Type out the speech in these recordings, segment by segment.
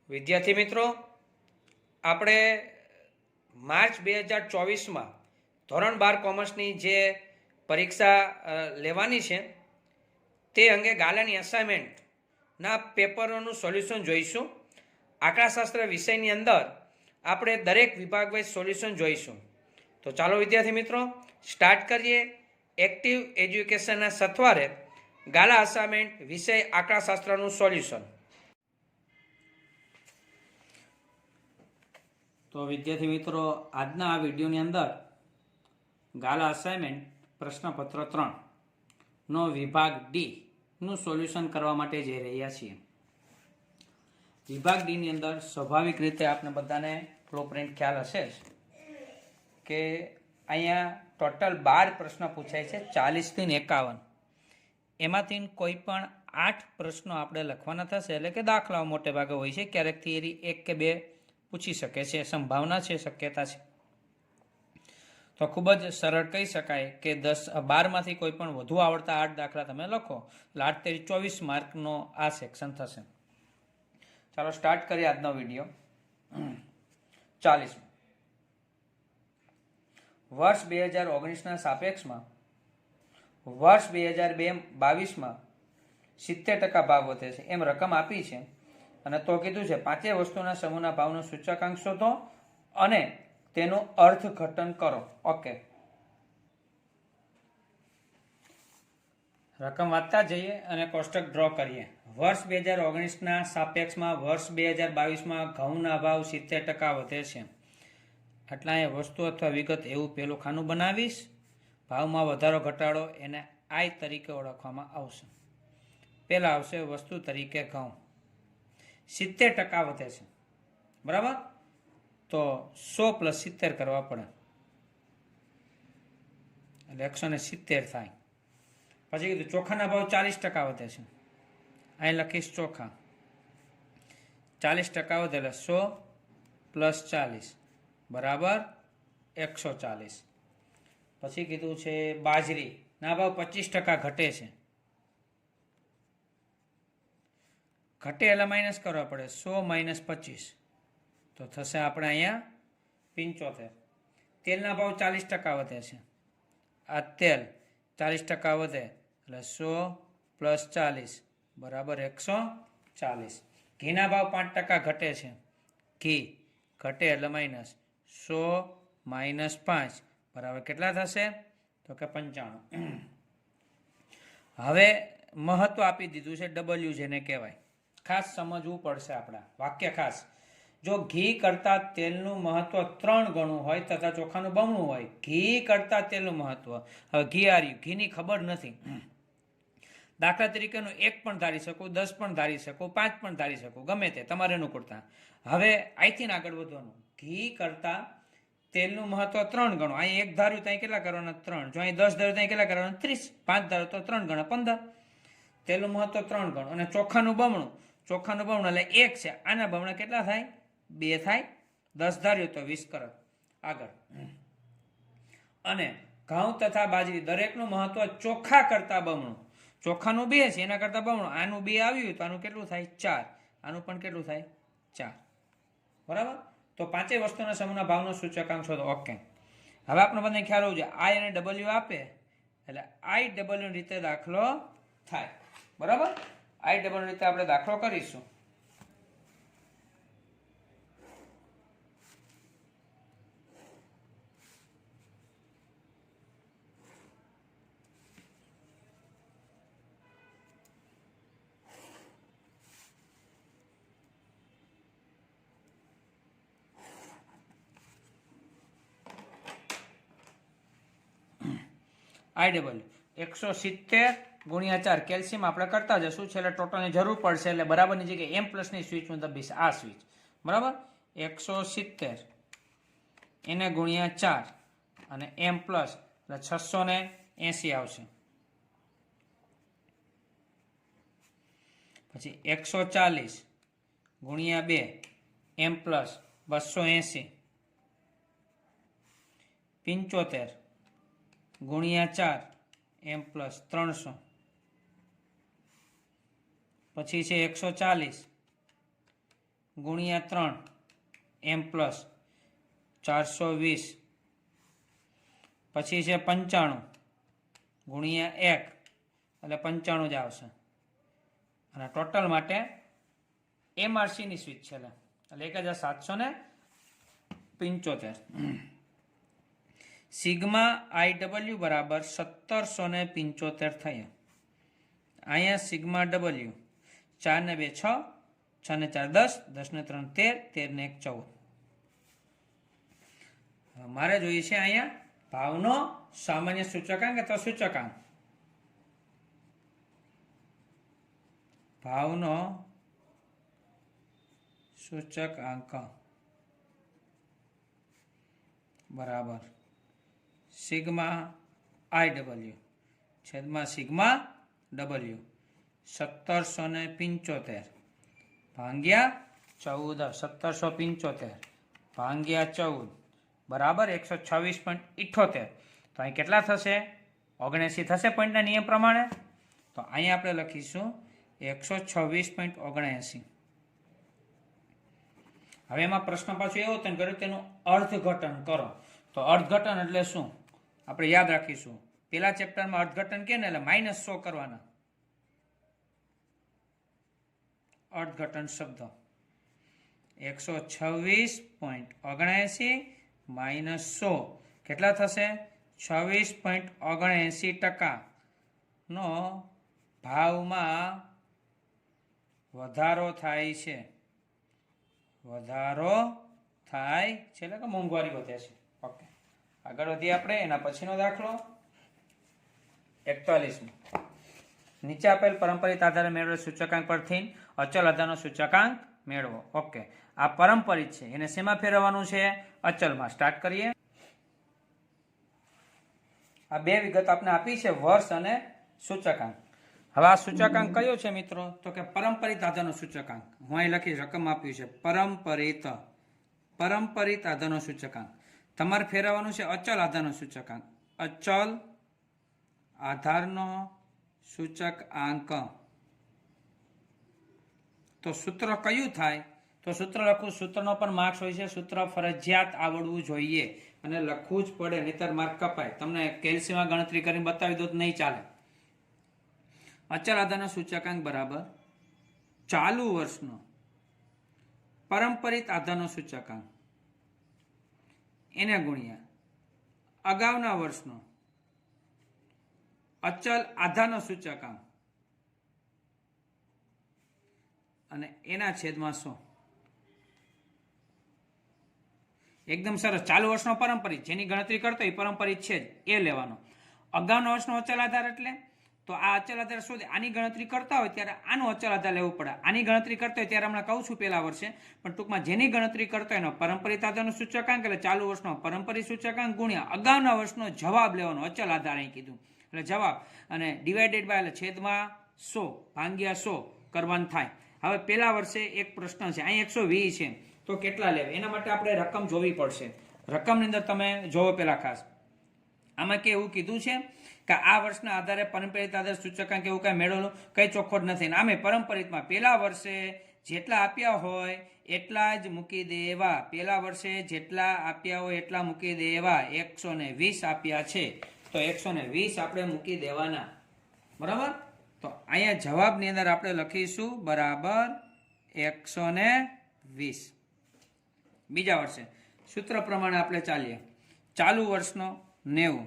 વિદ્યાર્થી મિત્રો, આપણે માર્ચ 2024માં ધોરણ 12 કોમર્સની જે પરીક્ષા લેવાની છે તે અંગે ગાલાની અસાઇનમેન્ટના પેપરોનું સોલ્યુશન જોઈશું. આંકડાશાસ્ત્ર વિષયની અંદર આપણે દરેક વિભાગ વાઇઝ સોલ્યુશન જોઈશું. તો ચાલો વિદ્યાર્થી મિત્રો સ્ટાર્ટ કરીએ. એક્ટિવ એજ્યુકેશનના સથવારે ગાલા અસાઇનમેન્ટ વિષય આંકડાશાસ્ત્રનું સોલ્યુશન. તો વિદ્યાર્થી મિત્રો, આજના આ વિડીયોની અંદર ગાલા અસાઇનમેન્ટ પ્રશ્નપત્ર 3નો વિભાગ ડી નું સોલ્યુશન કરવા માટે જઈ રહ્યા છીએ. વિભાગ ડી ની અંદર સ્વાભાવિક રીતે આપણે બધાને બ્લુપ્રિન્ટ ખ્યાલ હશે જ કે અહીંયા ટોટલ 12 પ્રશ્ન પૂછાય છે, 40 થી 51. એમાંથી કોઈ પણ 8 પ્રશ્નો આપણે લખવાના થશે, એટલે કે દાખલાઓ મોટે ભાગે હોય છે. ક્યારેક થિયરી 1 કે 2 પૂછી શકે છે, સંભાવના છે, શક્યતા છે. તો ખૂબ જ સરળ કહી શકાય કે 12માંથી કોઈ પણ વધુ આવડતા 8 દાખલા તમે લખો એટલે 8 તેરી 24 માર્કનો આ સેક્શન થશે. ચાલો સ્ટાર્ટ કરીએ આજનો વિડીયો. 40. વર્ષ 2019ના સાપેક્ષમાં વર્ષ 2022માં 70% ભાવ વધે છે એમ રકમ આપી છે, અને તો કીધું છે 5 વસ્તુના સમૂહના ભાવનો સૂચકાંક શોધો અને તેનું અર્થઘટન કરો. ઓકે, રકમ વાંચતા જઈએ અને કોષ્ટક ડ્રો કરીએ. વર્ષ 2019ના સાપેક્ષમાં વર્ષ 2022માં ઘઉંના ભાવ 70% વધે છે. આટલા એ વસ્તુ અથવા વિગત એવું પેલું ખાનું બનાવીશ. ભાવમાં વધારો ઘટાડો એને આઈ તરીકે ઓળખવામાં આવશે. પહેલા આવશે વસ્તુ તરીકે ઘઉં 70% વધે છે, બરાબર? તો 100 + 70 કરવા પડે એટલે 170 થાય. પછી કીધું ચોખાના ભાવ 40% વધે છે. અહીં લખીશ ચોખા 40% વધે એટલે 100 + 40 બરાબર 140. પછી કીધું છે બાજરીના ભાવ 25% ઘટે છે. ઘટે એટલે માઇનસ કરવા પડે, 100 - 25 તો થશે આપણે અહીંયા 75. તેલના ભાવ 40% વધે છે. આ તેલ 40% વધે એટલે 100 + 40 બરાબર 140. ઘીના ભાવ 5% ઘટે છે. ઘી ઘટે એટલે માઇનસ 100 - 5 બરાબર કેટલા થશે? તો કે 95. હવે મહત્વ આપી દીધું છે ડબલ્યુ, જેને કહેવાય. ખાસ સમજવું પડશે આપણા વાક્ય. ખાસ જો ઘી કરતા તેલનું મહત્વ 3 ગણું હોય તથા ચોખાનું બમણું હોય, ઘી કરતા તેલનું મહત્વ. હવે ઘી આર્યું, ઘીની ખબર નથી. દાખલા તરીકેનું 1 પણ ધારી શકું, 10 પણ ધારી શકું, 5 પણ ધારી શકું, ગમે તે તમારે અનુકૂળતા. હવે અહીંથી આગળ વધવાનું. ઘી કરતા તેલનું મહત્વ 3 ગણું. અહીં 1 ધાર્યું તો અહીં કેટલા કરવાના? 3. જો અહીં 10 ધાર્યું તો અહીં કેટલા કરવાના? 30. 5 ધાર્યું તો 3 ગણા 15. તેલનું મહત્વ 3 ગણું. અને ચોખાનું બમણું એટલે 1 છે. આના બમણા કેટલા થાય? 2 થાય. 10 ધાર્યું તો 20 કરો. આગળ. અને ઘઉં તથા બાજરી દરેકનું મહત્વ ચોખા કરતા બમણું. ચોખાનું 2 છે, એના કરતા બમણું. આનું 2 આવ્યું તો આનું કેટલું થાય? 4. આનું પણ કેટલું થાય? 4. બરાબર? તો 5 વસ્તુના સમૂહના ભાવનો સૂચકાંક શોધો. ઓકે, હવે આપણે બધાને ખ્યાલ હોવું જોઈએ. આઈ અને ડબલ્યુ આપે એટલે આઈ ડબલ્યુ રીતે દાખલો થાય. બરાબર? આઈ ડબલ્યુ રીતે આપણે દાખલો કરીશું. આઈ ડબલ્યુ 170 × 4 કેલ્શિયમ આપણે કરતા જશું. છેલ્લે ટોટલની જરૂર પડશે એટલે બરાબરની જગ્યાએ એમ પ્લસની સ્વિચ હું દબીશ. આ સ્વિચ બરાબર 170 એને × 4 અને એમ પ્લસ એટલે 680 આવશે. પછી 140 × 2 એમ પ્લસ 280. 75 × 4 એમ પ્લસ 300. પછી છે 140 ગુણ્યા 3 એમ પ્લસ 420 પછી છે 95 ગુણ્યા 1 એટલે 95 જ આવશે અને ટોટલ માટે એમઆરસીની સ્વિચ છે એટલે 1775 સિગ્મા આઈડબલ્યુ બરાબર 1775 થયા. અહીંયા સિગ્મા ડબલ્યુ 4 ને 2 6, 6 ને 4 10, 10 ને 3 13, 13 ને 1 14. મારે જોઈએ છે અહીંયા ભાવનો સામાન્ય સૂચકાંક અથવા સૂચકાંક. ભાવનો સૂચકાંક બરાબર સિગ્મા આઈ ડબલ્યુ છેદમાં સિગ્મા ડબલ્યુ 1775 ભાગ્યા 14 1775 ભાગ્યા 14 બરાબર 126.78. તો અહીં કેટલા થશે? 79 થશે પોઈન્ટના નિયમ પ્રમાણે. તો અહીંયા આપણે લખીશું 126.79. હવે એમાં પ્રશ્ન પાછું એવો તેને કર્યું તેનું અર્થઘટન કરો. તો અર્થઘટન એટલે શું આપણે યાદ રાખીશું. પેલા ચેપ્ટરમાં અર્થઘટન કે ને એટલે -100 કરવાના. અર્થઘટન શબ્દ 126.79 -100 કેટલા થશે? 26.79% નો ભાવમાં વધારો થાય છે. વધારો થાય છે એટલે કે મોંઘવારી વધે છે. ઓકે, આગળ વધીએ આપણે. એના પછીનો દાખલો 41. નીચે આપેલ પરંપરિત આધારે મેળવેલ સૂચકાંક પરથી અચલ આધારનો સૂચકાંક મેળવો. ઓકે, આ પરંપરિત છે એને શેમાં ફેરવવાનું છે? અચલમાં. સ્ટાર્ટ કરીએ. આ બે વિગત આપણે આપી છે, વર્ષ અને સૂચકાંક. હવે આ સૂચકાંક કયો છે મિત્રો? તો કે પરંપરિત આધારનો સૂચકાંક. હું અહીં લખીશ, રકમ આપ્યું છે પરંપરિત આધારનો સૂચકાંક. તમારે ફેરવવાનું છે અચલ આધારનો સૂચકાંક. અચલ આધારનો સૂચકાંક. તો સૂત્ર કયું થાય? તો સૂત્ર લખવું. સૂત્રનો પણ માર્ક્સ હોય છે. સૂત્ર ફરજિયાત આવડવું જોઈએ અને લખવું જ પડે, નહીતર માર્ક કપાય. તમને કેલ્સીમાં ગણતરી કરીને બતાવી દો તો નહીં ચાલે. અચલ આધારનો સૂચકાંક બરાબર ચાલુ વર્ષનો પરંપરિત આધારનો સૂચકાંક એને ગુણ્યા અગાઉના વર્ષનો અચલ આધારનો સૂચકાંક અને એના છેદમાં 100. એકદમ સરસ. ચાલુ વર્ષનો પરંપરિત, જેની ગણતરી કરતો એ પરંપરિત છે જ, એ લેવાનો. અગાઉના વર્ષનો અચલ આધાર એટલે તો આ અચલ આધાર શોધે. આની ગણતરી કરતા હોય ત્યારે આનું અચલ આધાર લેવું પડે. આની ગણતરી કરતા હોય ત્યારે હમણાં કહું છું પેલા વર્ષે, પણ ટૂંકમાં જેની ગણતરી કરતો હોય એનો પરંપરિત આધારનો સૂચકાંક એટલે ચાલુ વર્ષનો પરંપરિત સૂચકાંક ગુણ્યા અગાઉના વર્ષનો જવાબ લેવાનો. અચલ આધાર અહીં કીધું એટલે જવાબ, અને ડિવાઇડેડ બાય એટલે છેદમાં 100 ભાગ્યા 100 કરવાનું થાય. હવે પેલા વર્ષે એક પ્રશ્ન છે, અહીં 120 છે તો કેટલા લેવા? એના માટે આપણે રકમ જોવી પડશે. રકમની અંદર તમે જોવો પેલા ખાસ. આમાં કે એવું કીધું છે કે આ વર્ષના આધારે પરંપરિત આધાર સૂચકાંક એવું કઈ મેળવેલું કઈ ચોખ્ખોટ નથી. આમે પરંપરિતમાં પેલા વર્ષે જેટલા આપ્યા હોય એટલા જ મૂકી દેવા. પેલા વર્ષે જેટલા આપ્યા હોય એટલા મૂકી દેવા. 120 આપ્યા છે તો 120 આપણે મૂકી દેવાના. બરાબર? તો અહીંયા જવાબની અંદર આપણે લખીશું બરાબર 120. બીજા વર્ષે સૂત્ર પ્રમાણે આપણે ચાલીએ. ચાલુ વર્ષનો 90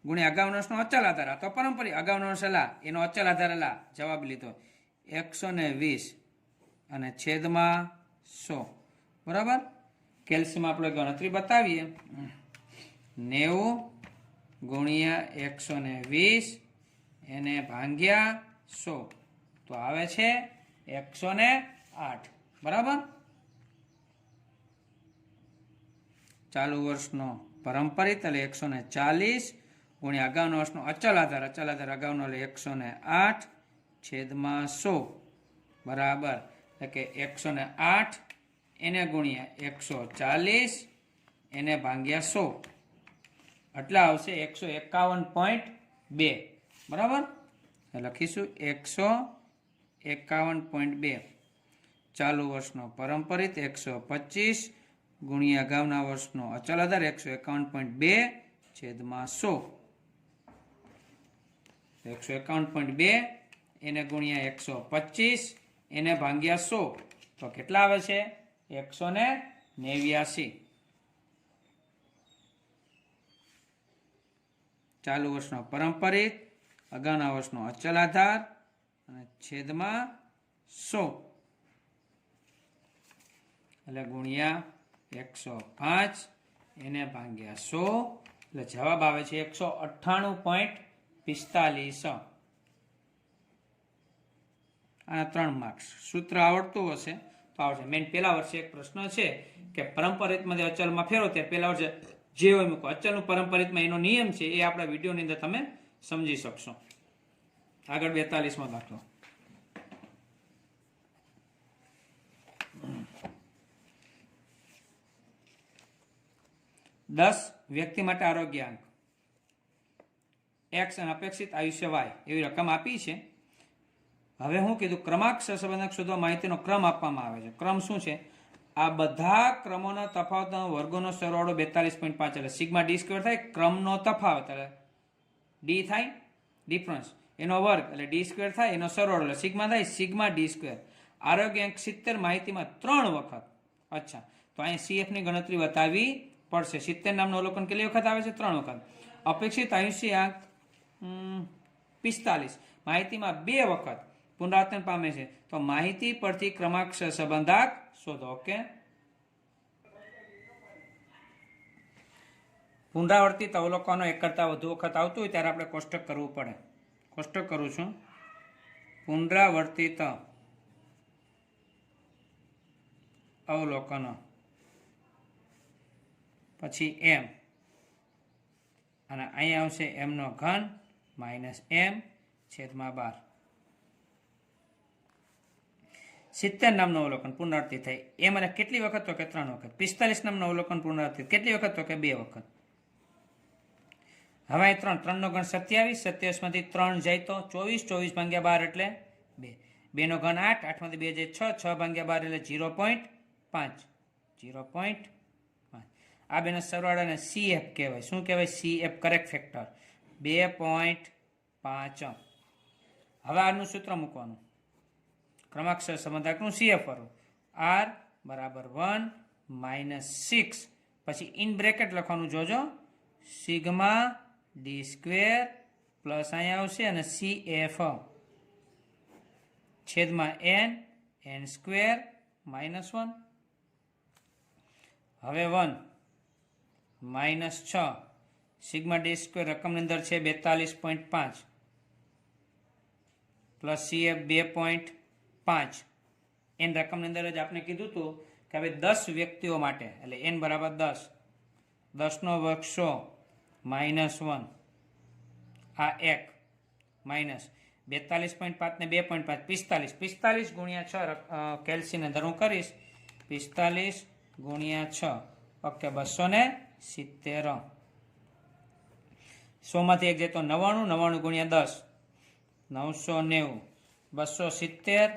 ગુણ્યા અગાઉના વર્ષનો અચલ આધાર. આ તો પરંપરિત. અગાઉના વર્ષ એનો અચલ આધાર જવાબ લીધો 120 અને છેદમાં 100. બરાબર? કેલ્સીમાં આપણે ગણતરી બતાવીએ. 90 ગુણ્યા 120 એને ભાગ્યા 100 તો આવે છે 108. બરાબર? ચાલુ વર્ષનો પરંપરિત એટલે 140 ગુણ્યા અગાઉનો વર્ષનો અચલ આધાર. અચલ આધાર અગાઉનો એટલે 108 છેદમાં 100 બરાબર એટલે કે 108 એને ગુણ્યા 140 એને ભાગ્યા 100 એટલા આવશે 151.2. બરાબર? લખીશું 151.2. ચાલુ વર્ષનો પરંપરિત 125 ગુણ્યા અગાઉના વર્ષનો અચલ આધાર 151.2 છેદમાં 100. 151.2 એને ગુણ્યા 125 એને ભાગ્યા 100 તો કેટલા આવે છે? 189. ચાલુ વર્ષનો પરંપરિત અગાઉના વર્ષનો અચલ આધાર અને છેદમાં 100 એટલે ગુણ્યા 105 એને ભાગ્યા 100 એટલે જવાબ આવે છે 198.45. આ 3 માર્ક્સ. સૂત્ર આવડતું હશે તો આવશે. મેન પેલા વર્ષે એક પ્રશ્ન છે કે પરંપરિતમાંથી અચલમાં ફેરવો ત્યારે પેલા વર્ષે જે હોય મૂકો. અચલનું પરંપરિતમાં એનો નિયમ છે એ આપણા વિડીયોની અંદર તમે સમજી શકશો. આગળ 42મો દાખલો. 10 વ્યક્તિ માટે આરોગ્યાંક x અને અપેક્ષિત આયુષ્ય y એવી રકમ આપી છે. હવે હું કીધું ક્રમાંક સહસંબંધક શોધવા માહિતીનો ક્રમ આપવામાં આવે છે. ક્રમ શું છે? આ બધા ક્રમોના તફાવતનો વર્ગોનો સરવાળો 42.5 એટલે સિગ્મા ડી સ્ક્વેર થાય. ક્રમનો તફાવત એટલે ડી થાય ડિફરન્સ, એનો વર્ગ એટલે ડી સ્ક્વેર થાય, એનો સરવાળો એટલે સિગ્મા થાય સિગ્મા ડી સ્ક્વેર. આરોગ્યાંક 70 માહિતીમાં 3 વખત. અચ્છા, તો અહીંયા CF ની ગણતરી બતાવી પડશે. 70 નામનું અવલોકન કેટલી વખત આવે છે? 3 વખત. અપેક્ષિત આયુષ્યાંક 45 માહિતીમાં 2 વખત પુનરાવર્તન પામે છે. તો માહિતી પરથી ક્રમાંક સહસંબંધક શોધો. ઓકે, પુનરાવર્તિત અવલોકનો એક કરતા વધુ વખત આવતું હોય ત્યારે આપણે કોષ્ટક કરવું પડે. કોષ્ટક કરું છું. પુનરાવર્તિત અવલોકનો પછી m અને અહીંયા આવશે m નો ઘન માઇનસ m છેદમાં 12. 70 નામનું અવલોકન પુનરાવર્તિત થાય. એમ અને કેટલી વખત? તો કે 3 વખત. 45 નામનું અવલોકન પુનરાવર્તિત કેટલી વખત? તો કે 2 વખત. હવે 3 નો ઘન 27, 27 માંથી 3 જાય તો 24, 24 ભાગ્યા 12 એટલે 2, 2 નો ઘન 8, 8 માંથી 2 જાય 6, 6 ભાગ્યા 12 એટલે 0.5, 0.5. આ બેનો સરવાળાને CF કહેવાય. શું કહેવાય? CF correct factor 2.5. હવે આનું સૂત્ર મૂકવાનું. ક્રમાંક સહસંબંધકનું CF વાળું R બરાબર 1 માઇનસ 6 પછી ઇન બ્રેકેટ લખવાનું જોજો સિગ્મા ડી સ્ક્વેર પ્લસ અહીંયા આવશે અને CF છેદમાં n સ્ક્વેર માઇનસ 1. હવે 1 માઇનસ 6 સિગ્મા ડી સ્ક્વેર રકમની અંદર છે 42.5 પ્લસ CF 2.5. એન રકમની અંદર જ આપણે કીધું હતું કે હવે 10 વ્યક્તિઓ માટે એટલે n બરાબર 10, 10 નો વર્ગ 100 માઇનસ 1 આ 1 માઇનસ 42.5 ને 2.5 45, 45 ગુણ્યા 6 કેલ્સીને અંદર હું કરીશ 45 ગુણ્યા 6 ઓકે 270. 100 માંથી 1 જાય તો 99, 99 ગુણ્યા 10 990, 270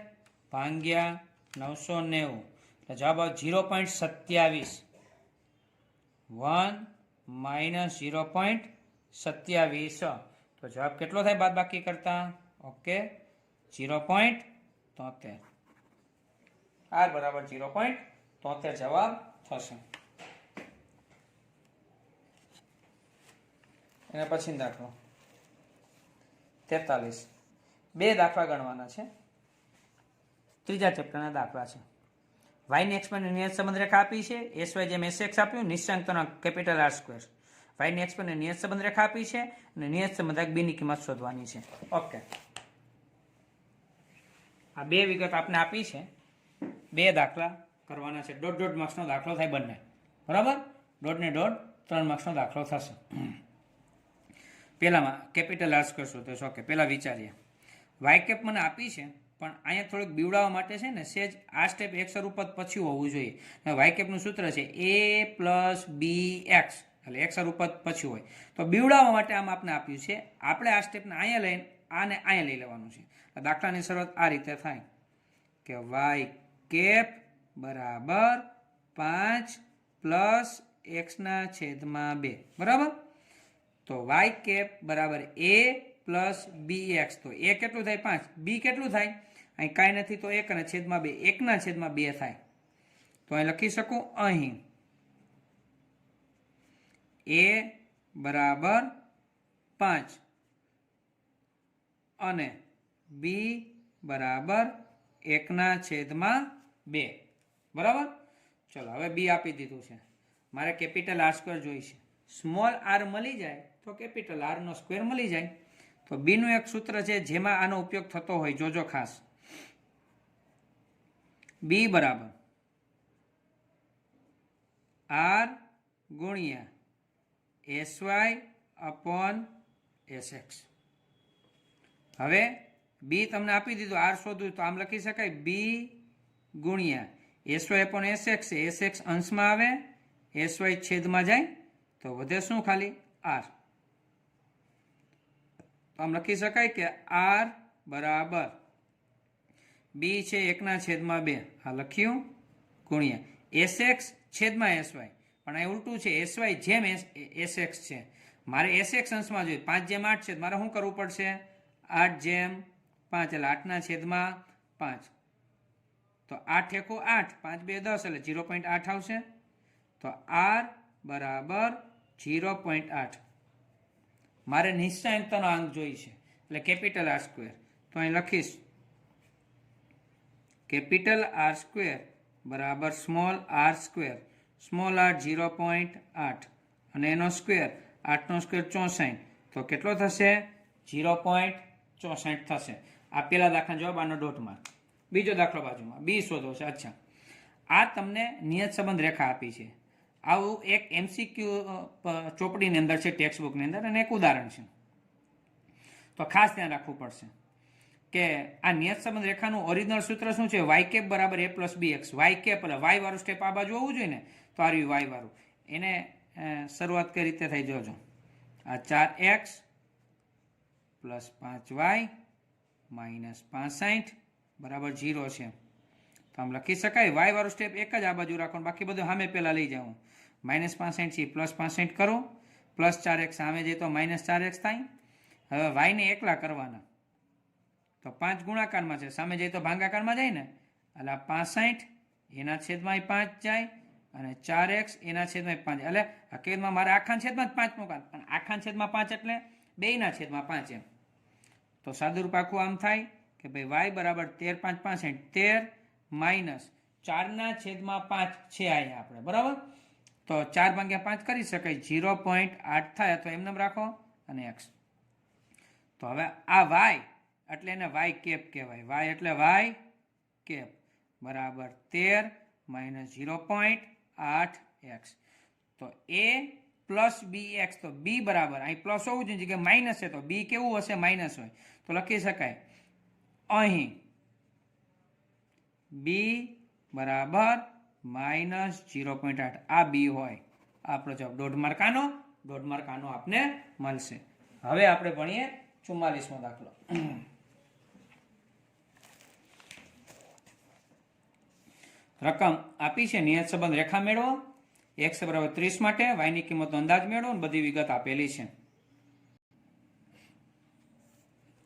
ભાગ્યા 990 એટલે જવાબ આવે 0.27. 1 માઇનસ 0.27 તો જવાબ કેટલો થાય બાદબાકી કરતા? ઓકે 0.73. R બરાબર 0.73 જવાબ થશે. એના પછી દાખલો 43. 2 દાખલા ગણવાના છે. ત્રીજા ચેપ્ટરના દાખલા છે. y ની એક્સપેન્ડ નિયત સંબંધ રેખા આપી છે. sy જેમ sx આપ્યું, નિશ્ચાંકનો કેપિટલ R સ્ક્વેર. y ની એક્સપેન્ડ નિયત સંબંધ રેખા આપી છે અને નિયત સંબંધક b ની કિંમત શોધવાની છે. ઓકે, આ 2 વિગત આપને આપી છે. 2 દાખલા કરવાના છે. 1.5 માર્ક્સનો દાખલો થાય બંને. બરાબર, 1.5 ને 1.5 3 માર્ક્સનો દાખલો થશે. પેલામાં કેપિટલ R સ્ક્વેર શોધો. ઓકે, પેલા વિચારીએ. y કેપ મને આપી છે પણ અહીંયા થોડુંક બીવડાવવા માટે છે ને સેજ આ સ્ટેપ એક સ્વરૂપત પછી હોવું જોઈએ. y કેપનું સૂત્ર છે a પ્લસ bx એટલે એક સ્વરૂપત પછી હોય તો બીવડાવવા માટે આમ આપણે આપ્યું છે. આપણે આ સ્ટેપને અહીંયા લઈને આને અહીંયા લઈ લેવાનું છે. દાખલાની શરૂઆત આ રીતે થાય કે y કેપ બરાબર 5 પ્લસ એક્સના છેદમાં 2 બરાબર. તો વાય કેપ બરાબર એ પ્લસ બી એક્સ. તો એ કેટલું થાય 5, બી કેટલું થાય અહીં કાંઈ નથી તો 1 અને છેદમાં 2, 1ના છેદમાં 2 થાય. તો અહીં લખી શકું અહીં એ બરાબર 5 અને બી બરાબર 1ના છેદમાં 2 બરાબર. ચલો હવે બી આપી દીધું છે, મારે કેપિટલ આર સ્ક્વેર જોઈશે. સ્મોલ આર મળી જાય તો કેપિટલ આર નો સ્ક્વેર મળી જાય. તો બી નું એક સૂત્ર છે જેમાં આનો ઉપયોગ થતો હોય, જોજો ખાસ. બી બરાબર આર ગુણ્યા એસવાય અપોન એસએક્સ. હવે બી તમને આપી દીધું, આર શોધવું તો આમ લખી શકાય બી ગુણ્યા એસવાય અપોન એસએક્સ. એસએક્સ અંશમાં આવે, એસવાય છેદમાં જાય તો વધે શું? ખાલી આર. તો આમ લખી શકાય કે આર બરાબર બી છે 1ના છેદમાં 2, આ લખ્યું, ગુણ્યા એસએક્સ છેદમાં એસવાય. પણ આ ઉલટું છે, એસવાય જેમ એસએક્સ છે. મારે એસએક્સ અંશમાં જોઈએ, 5/8 છે, મારે શું કરવું પડશે? 8/5 એટલે 8ના છેદમાં 5. તો 8 × 8, 5 2 10 એટલે 0.8 આવશે. તો આર બરાબર 0.8. મારે નિશ્ચયાંકનો અંક જોઈ છે એટલે કેપિટલ આર સ્ક્વેર. તો અહીં લખીશ કેપિટલ આર સ્ક્વેર બરાબર small r square. Small r 0.8 અને એનો સ્ક્વેર, 8નો સ્ક્વેર 64. તો કેટલો થશે? 0.64 થશે. આ પેલા દાખલા જવાબ, આનો ડોટ માર્ક. બીજો દાખલો બાજુમાં, બી શોધો છે. અચ્છા, આ તમને નિયત સંબંધ રેખા આપી છે. આવું એક એમસીક્યુ ચોપડીની અંદર છે, ટેક્સ્ટ બુકની અંદર, અને એક ઉદાહરણ છે. તો ખાસ ધ્યાન રાખવું પડશે કે આ નિયત સંબંધ રેખાનું ઓરિજિનલ સૂત્ર શું છે? વાય કેપ બરાબર એ પ્લસ બી એક્સ. વાય કેપ એટલે વાય વાળું સ્ટેપ આ બાજુ હોવું જોઈએ ને, તો આ રહ્યું વાય વાળું. એને શરૂઆત કઈ રીતે થઈ જોજો. આ 4x પ્લસ 5y માઇનસ 65 બરાબર 0 છે. તો આમ લખી શકાય વાય વાળું સ્ટેપ એક જ આ બાજુ રાખો, બાકી બધું સામે પહેલા લઈ જાઉં. -65 છે પ્લસ 65 કરો, પ્લસ 4x સામે જઈએ તો -4x થાય. હવે વાય ને એકલા કરવાના, તો 5 ગુણાકારમાં છે, સામે જઈએ તો ભાગાકારમાં જાય ને, એટલે 65 એના છેદમાં 5 જાય અને 4x એના છેદમાં 5. એટલે હકીકતમાં મારે આખા છેદમાં જ 5 મૂકવાનું, પણ આખા છેદમાં 5 એટલે 2ના છેદમાં 5 એમ. તો સાદુરૂપ આખું આમ થાય કે ભાઈ વાય બરાબર 13 5 65, 13 માઇનસ 4ના છેદમાં 5 છે અહીંયા આપણે, બરાબર. તો 4/5 કરી શકાય, 0.8 થાય. તો એમને રાખો અને x. તો હવે આ વાય એટલે એને વાય કેપ કહેવાય. વાય એટલે વાય કેપ બરાબર 13 માઇનસ 0.8x. તો એ પ્લસ બી એક્સ. તો બી બરાબર અહીં પ્લસ હોવું જોઈએ કે માઇનસ છે, તો બી કેવું હશે? માઇનસ હોય. તો લખી શકાય અહીં બી બરાબર માઇનસ 0.8. આ બી હોય. આપણો જવાબ દોઢ માર્ક આનો, દોઢ માર્ક આનો આપને મળશે. હવે આપણે ભણીએ 44મો દાખલો. રકમ આપી છે, નિયત સંબંધ રેખા મેળવો. x બરાબર 30 માટે y ની કિંમતનો અંદાજ મેળવો, બધી વિગત આપેલી છે.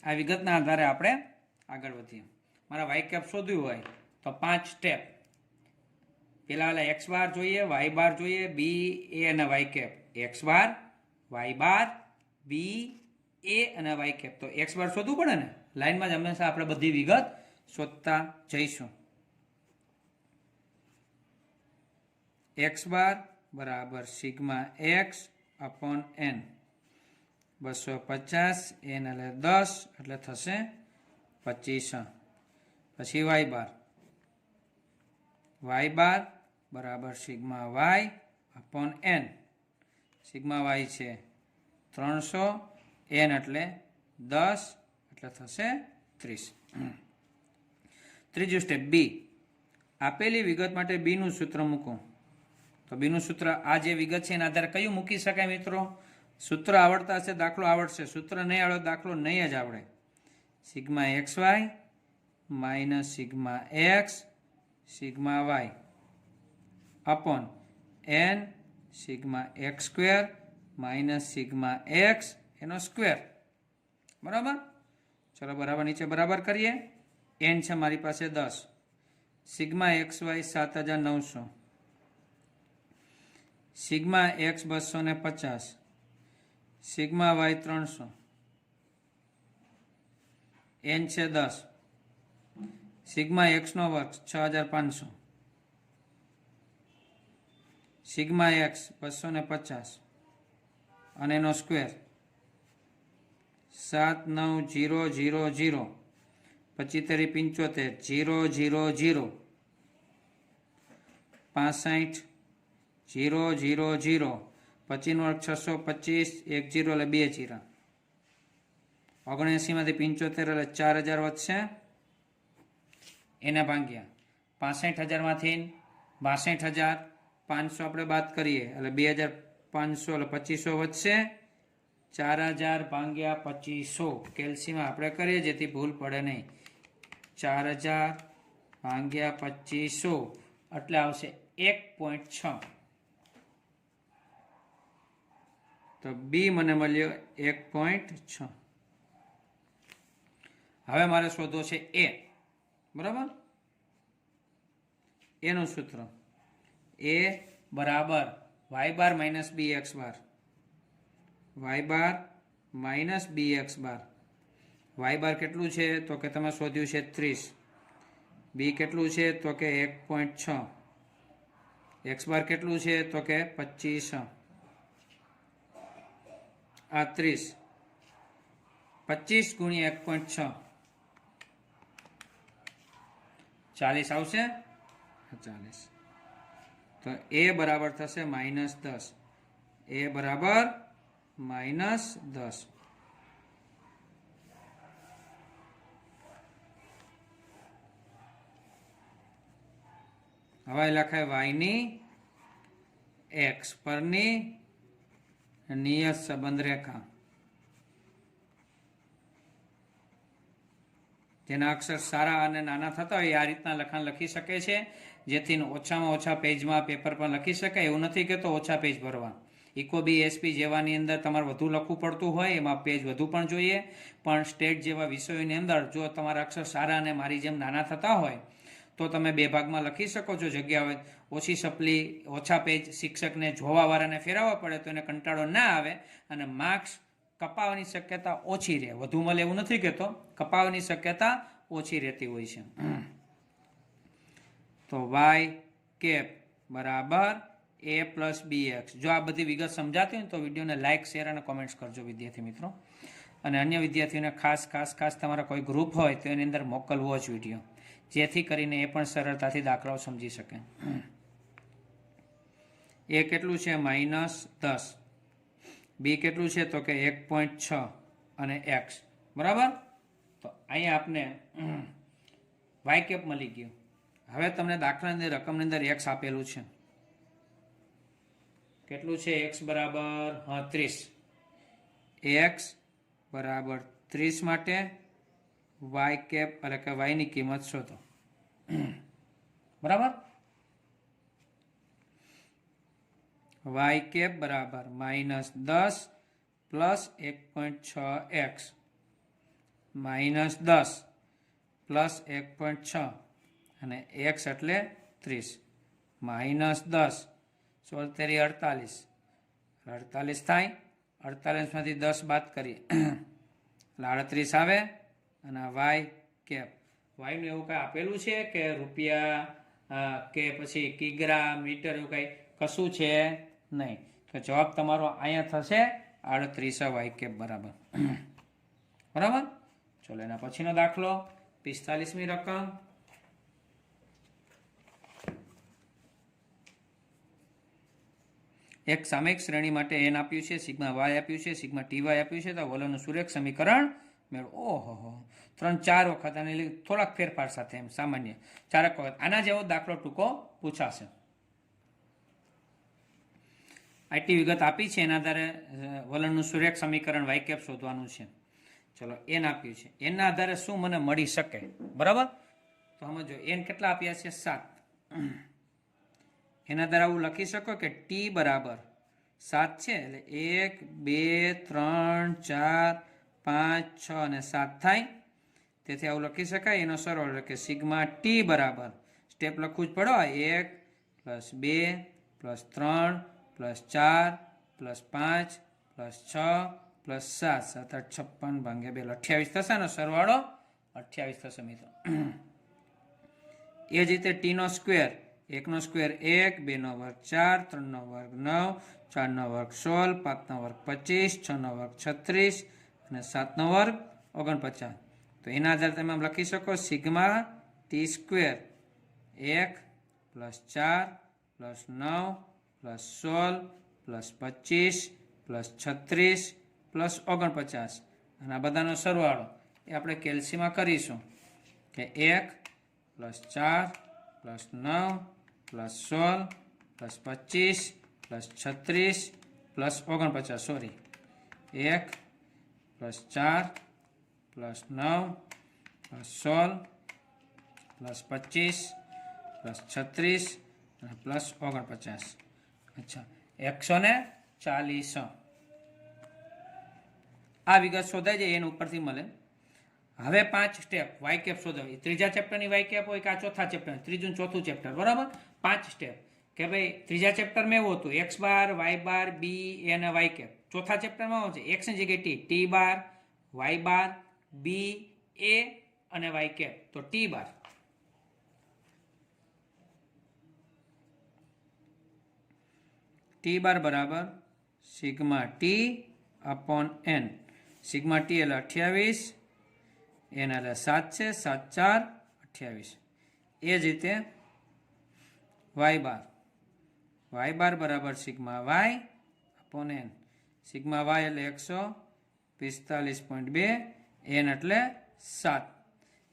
આ વિગતના આધારે આપણે આગળ વધીએ. મારા y કેપ શોધ્યું હોય તો 5 સ્ટેપ. પેલા x બાર જોઈએ, y બાર જોઈએ, b a અને y cap. x bar, y bar, b a અને y કેપ. તો x બાર શોધવું પડે ને, લાઈનમાં જ હંમેશા આપણે બધી વિગત શોધતા જઈશું. x બાર બરાબર sigma x upon n. 250 n એટલે 10 એટલે થશે 25. પછી y બાર બરાબર sigma y upon n. Sigma y છે 300, n એટલે 10 એટલે થશે 30. ત્રીજું સ્ટેપ બી. આપેલી વિગત માટે બી નું સૂત્ર મૂકો. તો બી નું સૂત્ર આ જે વિગત છે એના આધારે કયું મૂકી શકાય મિત્રો? સૂત્ર આવડતા હશે દાખલો આવડશે, સૂત્ર નહીં આવડે દાખલો નહીં જ આવડે. Sigma xy minus sigma x sigma y upon n sigma x square minus sigma x એનો સ્ક્વેર. બરાબર. ચલો બરાબર નીચે બરાબર કરીએ. એન છે મારી પાસે 10, sigma x y 7900, sigma x 250, sigma y 300, n છે 10, સિગ્મા એક્સ નો વર્ગ 6500, સિગ્મા એક્સ 250 અને એનો સ્ક્વેર 79000 25 75 000 65 000 25 વર્ગ 625 1 0 એટલે 2 0 79 માંથી 75 એટલે 4000 વધશે. એના ભાગ્યા 65000 માંથી 62500 આપણે બાદ કરીએ એટલે 2500 એટલે 2500 વધશે. 4000 ભાગ્યા 2500 કેલ્સીમાં આપણે કરીએ જેથી ભૂલ પડે નહીં. 4000 ભાગ્યા 2500 એટલે આવશે 1.6. તો બી મને મળ્યો 1.6. હવે મારે શોધવો છે એ. બરાબર. એનું સૂત્ર એ બરાબર વાય બાર માઇનસ બી x bar, Y bar minus બી એક્સ બાર. વાય બાર કેટલું છે તો કે તમે શોધ્યું છે 30, બી કેટલું છે તો કે 1.6, એક્સ બાર કેટલું છે તો કે 25, આ 30, 25 ગુણ્યા 1.6 40 આવશે. 40. તો એ બરાબર થશે -10. એ બરાબર -10. હવે લખાય વાયની એક્સ પરની નિયત સંબંધ રેખા. જેના અક્ષર સારા અને નાના થતા હોય આ રીતના લખાણ લખી શકે છે, જેથી ઓછામાં ઓછા પેજમાં પેપર પર લખી શકાય. એવું નથી કે તો ઓછા પેજ ભરવા. ઇકોબી એસપી જેવાની અંદર તમારે વધુ લખવું પડતું હોય એમાં પેજ વધુ પણ જોઈએ, પણ સ્ટેટ જેવા વિષયોની અંદર જો તમારા અક્ષર સારા અને મારી જેમ નાના થતા હોય તો તમે 2 ભાગમાં લખી શકો છો. જગ્યા હોય ઓછી સપલી, ઓછા પેજ શિક્ષકને જોવાવાળાને ફેરવવા પડે તો એને કંટાળો ના આવે અને માર્ક્સ કપાવવાની શક્યતા ઓછી રહે. વધુ મળે એવું નથી કહેતો, કપાવવાની શક્યતા ઓછી રહેતી હોય છે. તો વાય કેપ બરાબર એ પ્લસ બી એક્સ. જો આ બધી વિગત સમજાતી હોય તો વિડીયોને લાઇક, શેર અને કોમેન્ટ્સ કરજો વિદ્યાર્થી મિત્રો. અને અન્ય વિદ્યાર્થીઓને ખાસ તમારા કોઈ ગ્રુપ હોય તો એની અંદર મોકલવો જ વિડીયો, જેથી કરીને એ પણ સરળતાથી દાખલાઓ સમજી શકે. એ કેટલું છે -10, બી કેટલું છે તો કે 1.6 અને એક્સ. બરાબર. તો અહીંયા આપને વાય કેપ મળી ગયું. હવે તમને દાખલાની અંદર રકમની અંદર એક્સ આપેલું છે. કેટલું છે એક્સ બરાબર 30. એક્સ બરાબર 30 માટે વાય કેપ એટલે કે વાયની કિંમત શોધો. બરાબર. વાય કેપ બરાબર -10 પ્લસ 1.6 એક્સ -10 પ્લસ 1.6 અને એક્સ એટલે 30 -10 16 તેરી 48 48 થાય. 48 માંથી 10 બાદ કરીએ એટલે 38 આવે. અને વાય કેપ, વાયનું એવું કઈ આપેલું છે કે રૂપિયા કે પછી કિગ્રા, મીટર એવું કઈ કશું છે નહીં. તો જવાબ તમારો અહીંયા થશે 38 વાય કેપ બરાબર. બરાબર. ચલો એના પછીનો દાખલો 45મી રકમ. એક સામયિક શ્રેણી માટે n આપ્યું છે, સિગ્મા વાય આપ્યું છે, સિગ્મા ટી વાય આપ્યું છે. તો વલણનું સુરેખ સમીકરણ મેળવો. ઓહો 3-4 વખત અને થોડાક ફેરફાર સાથે એમ સામાન્ય 4 વખત. આના જેવો દાખલો ટૂંકો પૂછાશે. આટલી વિગત આપી છે એના આધારે વલણનું સુરેખ સમીકરણ વાય કેપ શોધવાનું છે. ચલો એન આપ્યું છે, એના આધારે શું મને મળી શકે. બરાબર. તો સમજો એન કેટલા આપ્યા છે 7. એના દ્વારા આવું લખી શકો કે ટી બરાબર 7 છે એટલે 1 2 3 4 5 6 અને 7 થાય. તેથી આવું લખી શકાય. એનો સરળ કે સિગ્મા ટી બરાબર સ્ટેપ લખવું જ પડો 1 + 2 + 3 + 4 + 5 + 6 + 7 7 8 56 ભાગ્યા 2 28 થશે. આનો સરવાળો 28 થશે મિત્રો. એ જ રીતે ટીનો સ્ક્વેર 1નો સ્ક્વેર 1 2નો વર્ગ 4 3નો વર્ગ 9 4નો વર્ગ 16 5નો વર્ગ 25 6નો વર્ગ 36 અને 7નો વર્ગ 49. તો એના આધારે તમે આમ લખી શકો સિગ્મા ટી સ્ક્વેર 1 + 4 + 9 + 16 + 25 + 36 + 49 અને આ બધાનો સરવાળો એ આપણે કેલ્સીમાં કરીશું કે 1 + 4 + 9 + 16 + 25 + 36 + 49 સોરી 1 + 4 + 9 + 16 + 25 + 36 અને + 49. અચ્છા 140. આ વિગત શોધાય જાય એના ઉપરથી મળે. હવે 5 સ્ટેપ વાય કેપ શોધવા. ત્રીજા ચેપ્ટરની વાય કેપ હોય કે આ ચોથા ચેપ્ટર, ત્રીજું ચોથું ચેપ્ટર, બરાબર. 5 સ્ટેપ કે ભાઈ ત્રીજા ચેપ્ટરમાં એવું હતું x bar y bar b a અને y કેપ. ચોથા ચેપ્ટરમાં શું છે x ની જગ્યાએ t bar y bar b a અને y કેપ. તો t બાર બરાબર sigma T upon n. Sigma T એટલે 28 n એટલે 7 છે 7 4 28. એ જ રીતે y બાર બરાબર sigma y upon n. Sigma y એટલે 145.2 n એટલે 7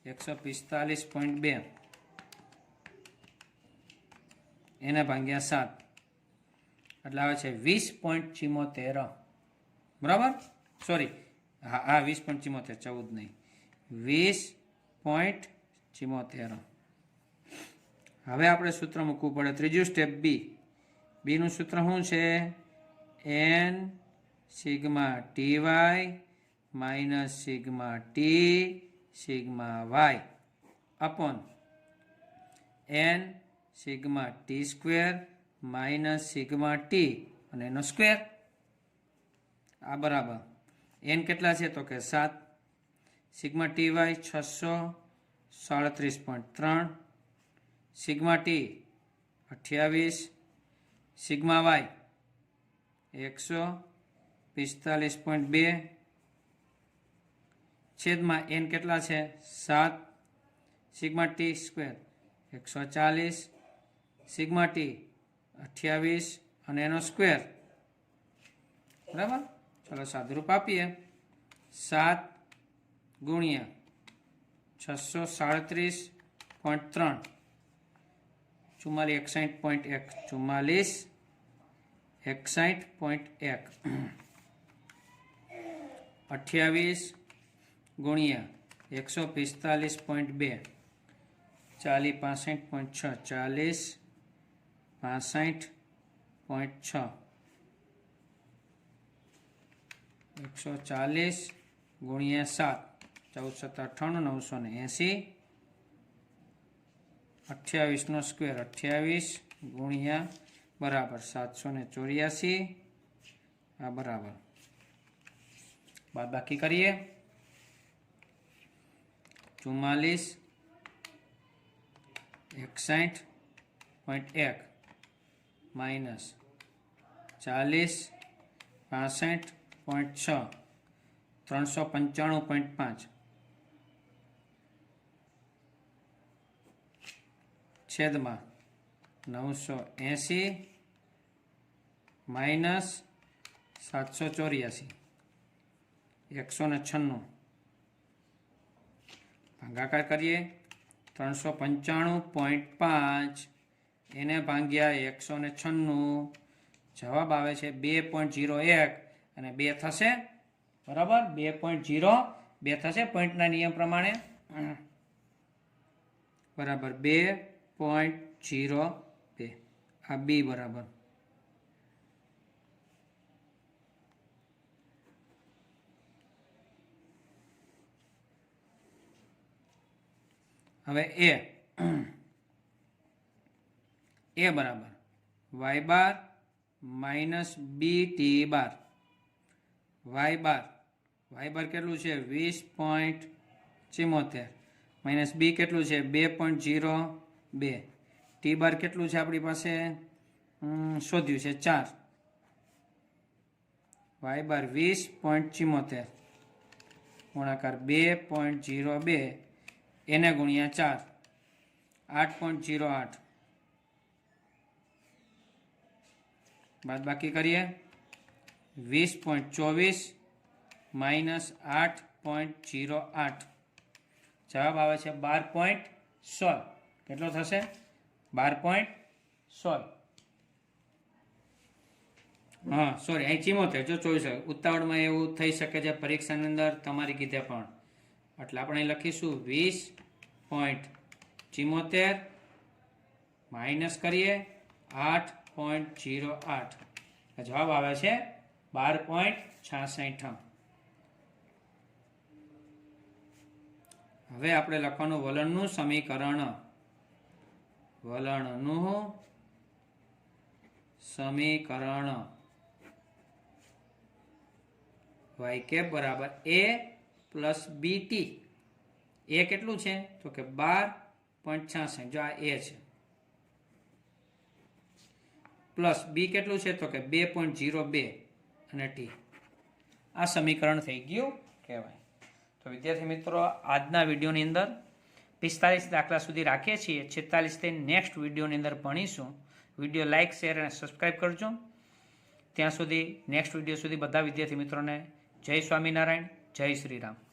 145.2 એને ભાગ્યા 7 એટલે આવે છે 20.74. બરાબર સોરી હા 20.74 14 નહીં 20.74. હવે આપણે સૂત્ર મૂકવું પડે. ત્રીજું સ્ટેપ બી નું સૂત્ર શું છે n sigma t y minus sigma t sigma y upon n sigma t square minus sigma t અને એનો સ્ક્વેર. આ બરાબર n કેટલા છે તો કે 7. Sigma t y 637.3, sigma t 28, sigma y 145.2 છેદમાં n કેટલા છે 7. Sigma t square 140, sigma t 28 અને એનો સ્ક્વેર. બરાબર ચલો સાદુરૂપ આપીએ 7 ગુણ્યા 637.3 44 61.1 28 ગુણ્યા 145.2 40 65.6 140 ગુણ્યા 7 14 7 980 નો સ્ક્વેર 28 ગુણ્યા બરાબર 784. આ બરાબર બાદબાકી કરીએ 44 61.1 માઇનસ 40 65.6 395.5 છેદમાં 980 માઇનસ 784 196 ભાગાકાર કરીએ 395.5 એને ભાગ્યા 196 જવાબ આવે છે 2.01 અને 2 થશે. બરાબર 2.02 થશે પોઈન્ટના નિયમ પ્રમાણે. બરાબર 2 20.02 આ બી બરાબર. હવે એ બરાબર વાય બાર માઇનસ બી ટી બાર. વાય બાર કેટલું છે 20.74 માઇનસ બી કેટલું છે 2.02. ટી બાર કેટલું છે આપણી પાસે શોધ્યું છે 4. વાય બાર 20.74 ગુણાકાર 2.02 એને ગુણ્યા 4 8.08. બાદબાકી કરીએ 20.24 માઇનસ 8.08 જવાબ આવે છે 12.16. કેટલો થશે 12.16. હા સોરી અહીં 74 જો 24 ઉતાવળમાં એવું થઈ શકે છે પરીક્ષાની અંદર તમારી કીધે પણ, એટલે આપણે અહીં લખીશું 20.74 માઇનસ કરીએ 8.08 જવાબ આવે છે 12.66. હવે આપણે લખવાનું વલણનું સમીકરણ. y કેપ બરાબર a પ્લસ બીટી. એ કેટલું છે તો કે 12.66 જો આ એ છે, પ્લસ બી કેટલું છે તો કે 2.02 અને ટી. આ સમીકરણ થઈ ગયું કહેવાય. તો વિદ્યાર્થી મિત્રો આજના વિડીયોની અંદર 45 દાખલા સુધી રાખીએ છીએ. 46 થી નેક્સ્ટ વિડીયોની અંદર ભણીશું. વિડીયો લાઇક શેર અને સબસ્ક્રાઈબ કરજો. ત્યાં સુધી નેક્સ્ટ વિડીયો સુધી બધા વિદ્યાર્થી મિત્રોને જય સ્વામિનારાયણ, જય શ્રી રામ.